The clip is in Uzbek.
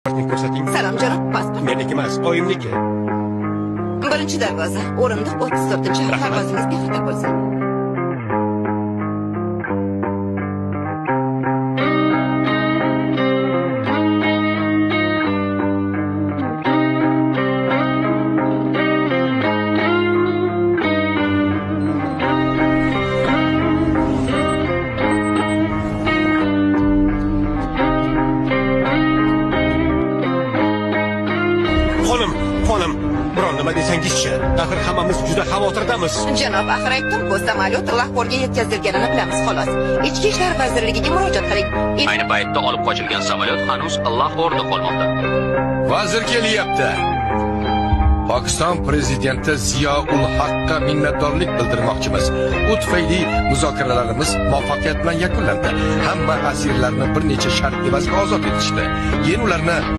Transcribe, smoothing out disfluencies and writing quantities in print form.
Ko'rsating. Salom janob, pasport. Meniki emas, oyimniki. Birinchi darvoza, o'rindiq 34-chi. Parvozingiz bexatar bo'lsin. Xonim, biron nima desangizchi. Axir hammamiz juda xavotirdamiz. Janob, axir aytdim-ku, samolyot Lahorga yetkazilganini bilamiz, xolos. Ichki ishlar vazirligiga murojaat qiling. Ayni paytda olib qochilgan samolyot hanuz Lahorda qolmoqda. Vazir kelyapti. Pokiston prezidenti Ziyoul Haqqa minnatdorlik bildirmoqchimiz. U tufayli muzokaralarimiz muvaffaqiyat bilan yakunlandi. Hamma asirlarni bir necha shart evaziga ozod etishdi. Keyin ularni